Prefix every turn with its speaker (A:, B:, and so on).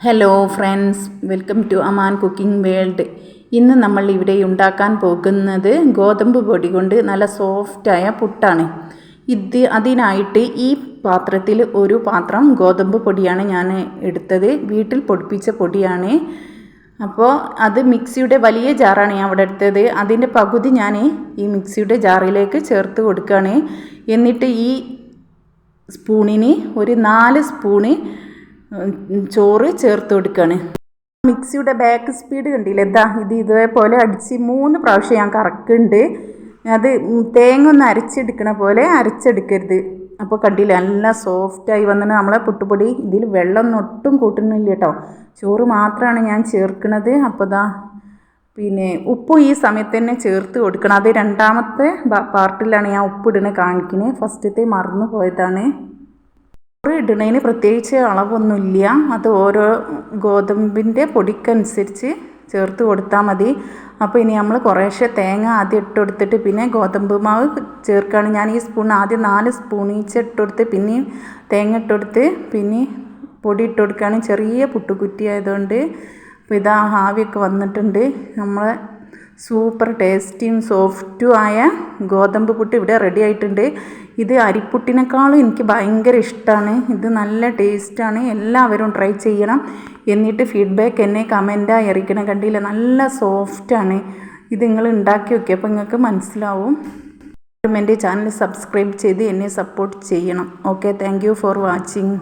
A: Hello friends, welcome to Aman cooking world. ഇന്ന് നമ്മൾ ഇവിടെ ഉണ്ടാക്കാൻ പോകുന്നത് ഗോതമ്പ് പൊടി കൊണ്ട് നല്ല സോഫ്റ്റായ പുട്ടാണ്. അതിനായിട്ട് ഈ പാത്രത്തിൽ ഒരു പാത്രം ഗോതമ്പ് പൊടിയാണ് ഞാൻ എടുത്തത്. വീട്ടിൽ പൊടിപ്പിച്ച പൊടിയാണ്. അപ്പോൾ അത് മിക്സിയുടെ വലിയ ജാറാണ് ഞാൻ അവിടെ എടുത്തത്. അതിൻ്റെ പകുതി ഞാൻ ഈ മിക്സിയുടെ ജാറിലേക്ക് ചേർത്ത് കൊടുക്കുകയാണ്. എന്നിട്ട് ഈ സ്പൂണിന് ഒരു 4 സ്പൂണ് ചോറ് ചേർത്ത് കൊടുക്കുകയാണ്. മിക്സിയുടെ ബാക്ക് സ്പീഡ് കണ്ടില്ല, ഇതേപോലെ അടിച്ച് 3 പ്രാവശ്യം ഞാൻ കറക്കുന്നുണ്ട്. അത് തേങ്ങ ഒന്ന് അരച്ചെടുക്കണ പോലെ അരച്ചെടുക്കരുത്. അപ്പോൾ കണ്ടില്ല, നല്ല സോഫ്റ്റായി വന്നിട്ട് നമ്മളെ പുട്ടുപൊടി. ഇതിൽ വെള്ളമൊന്നും ഒട്ടും കൂട്ടുന്നില്ല കേട്ടോ, ചോറ് മാത്രമാണ് ഞാൻ ചേർക്കുന്നത്. അപ്പോൾ പിന്നെ ഉപ്പും ഈ സമയത്ത് തന്നെ ചേർത്ത് കൊടുക്കണം. അത് രണ്ടാമത്തെ പാർട്ടിലാണ് ഞാൻ ഉപ്പിടുന്നത് കാണിക്കുന്നത്. ഫസ്റ്റത്തെ മറന്നു പോയതാണ്. ഇടുന്നതിന് പ്രത്യേകിച്ച് അളവൊന്നുമില്ല, അത് ഓരോ ഗോതമ്പിൻ്റെ പൊടിക്കനുസരിച്ച് ചേർത്ത് കൊടുത്താൽ മതി. അപ്പോൾ ഇനി നമ്മൾ കുറേശ്ശെ തേങ്ങ ആദ്യം ഇട്ട് കൊടുത്തിട്ട് പിന്നെ ഗോതമ്പ് മാവ് ചേർക്കുകയാണ്. ഞാൻ ഈ സ്പൂൺ ആദ്യം 4 സ്പൂൺ ഈച്ച് ഇട്ട് കൊടുത്ത് പിന്നെയും തേങ്ങ ഇട്ട് കൊടുത്ത് പിന്നെ പൊടി ഇട്ട് കൊടുക്കുകയാണ്. ചെറിയ പുട്ടുകുറ്റി ആയതുകൊണ്ട്. അപ്പോൾ ആവിയൊക്കെ വന്നിട്ടുണ്ട്. നമ്മളെ സൂപ്പർ ടേസ്റ്റിയും സോഫ്റ്റും ആയ ഗോതമ്പ് പുട്ട് ഇവിടെ റെഡി ആയിട്ടുണ്ട്. ഇത് അരിപ്പുട്ടിനേക്കാളും എനിക്ക് ഭയങ്കര ഇഷ്ടമാണ്. ഇത് നല്ല ടേസ്റ്റാണ്. എല്ലാവരും ട്രൈ ചെയ്യണം. എന്നിട്ട് ഫീഡ്ബാക്ക് എന്നെ കമൻറ്റായി അറിയിക്കണം. കണ്ടില്ല, നല്ല സോഫ്റ്റാണ്. ഇത് നിങ്ങൾ ഉണ്ടാക്കി നോക്കി അപ്പോൾ നിങ്ങൾക്ക് മനസ്സിലാവും. എൻ്റെ ചാനൽ സബ്സ്ക്രൈബ് ചെയ്ത് എന്നെ സപ്പോർട്ട് ചെയ്യണം. Okay, thank you for watching.